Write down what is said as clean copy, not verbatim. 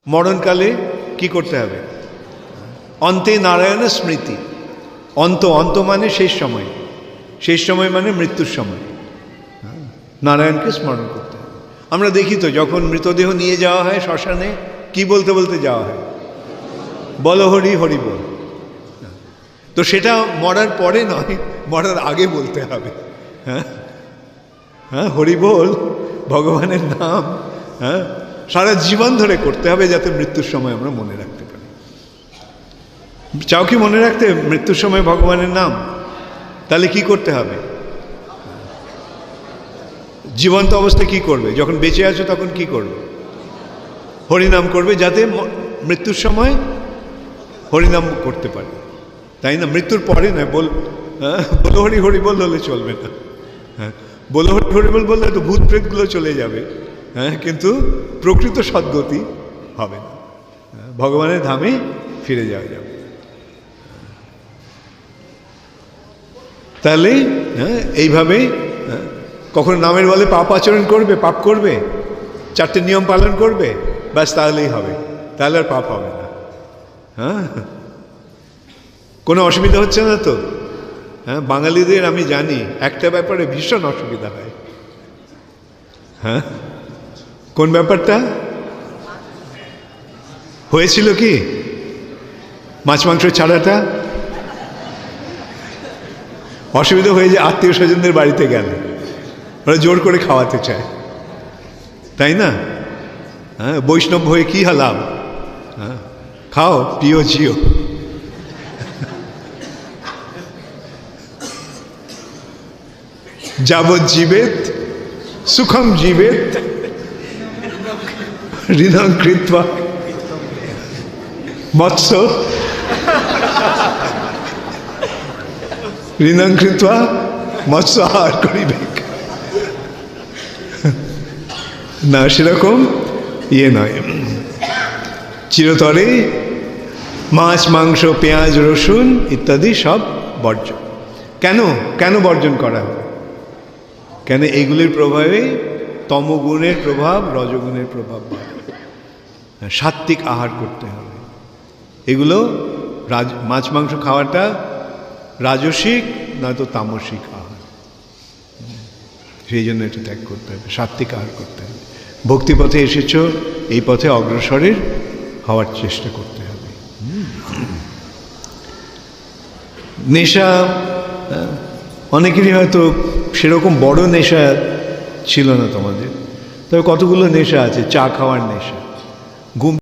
মরণকালে কি করতে হবে? অন্তে নারায়ণের স্মৃতি। অন্ত অন্ত মানে শেষ সময়, শেষ সময় মানে মৃত্যুর সময় নারায়ণকে স্মরণ করতে হবে। আমরা দেখি তো যখন মৃতদেহ নিয়ে যাওয়া হয় শ্মশানে, কি বলতে বলতে যাওয়া হয়? বলো হরি হরি বল। তো সেটা মরার পরে নয়, মরার আগে বলতে হবে। হ্যাঁ হ্যাঁ, হরি বল, ভগবানের নাম হ্যাঁ সারা জীবন ধরে করতে হবে, যাতে মৃত্যুর সময় আমরা মনে রাখতে পারি। চাও কি মনে রাখতে মৃত্যুর সময় ভগবানের নাম? তাহলে কি করতে হবে? জীবন্ত অবস্থায় কি করবে? যখন বেঁচে আছো তখন কি করবে? হরিনাম করবে, যাতে মৃত্যুর সময় হরিনাম করতে পারে, তাই না? মৃত্যুর পরে নয়। বলো হরি হরি বল হলে চলবে না। হ্যাঁ, বলো হরি হরি বল বললে তো ভূত প্রেতগুলো চলে যাবে, হ্যাঁ, কিন্তু প্রকৃত সদ্গতি হবে না, ভগবানের ধামে ফিরে যাওয়া যাবে। তাহলে হ্যাঁ এইভাবে কখনো নামের বলে পাপ আচরণ করবে, পাপ করবে, 4টে নিয়ম পালন করবে, ব্যাস তাহলেই হবে, তাহলে আর পাপ হবে না। হ্যাঁ, কোনো অসুবিধা হচ্ছে না তো? হ্যাঁ, বাঙালিদের আমি জানি একটা ব্যাপারে ভীষণ অসুবিধা হয়। হ্যাঁ, কোন ব্যাপারটা হয়েছিল? কি মাছ মাংস ছাড়াটা অসুবিধা হয়ে যায়। আত্মীয় স্বজনদের বাড়িতে গেলে ওরা জোর করে খাওয়াতে চায়, তাই না? হ্যাঁ, বৈষ্ণব হয়ে কি লাভ? হ্যাঁ, খাও পিও জিও। যাবৎ জীবেত সুখম জীবেত হৃদং কৃত্বা মৎস্য হৃদং কৃত্বা মৎস্য আহার করিবে না, সেরকম ইয়ে নয়। চিরতরে মাছ মাংস পেঁয়াজ রসুন ইত্যাদি সব বর্জন। কেন কেন বর্জন করা হয়? কেন? এগুলির প্রভাবে তমগুণের প্রভাব, রজগুণের প্রভাব বাড়ে। সাত্ত্বিক আহার করতে হবে। এগুলো মাছ মাংস খাওয়াটা রাজসিক নয়তো তামসিক আহার, সেই জন্য এটা ত্যাগ করতে হবে, সাত্ত্বিক আহার করতে হবে। ভক্তিপথে এসেছ, এই পথে অগ্রসরের হওয়ার চেষ্টা করতে হবে। নেশা, অনেকেরই হয়তো সেরকম বড় নেশা ছিল না তোমাদের, তবে কতগুলো নেশা আছে। চা খাওয়ার নেশা, ঘুম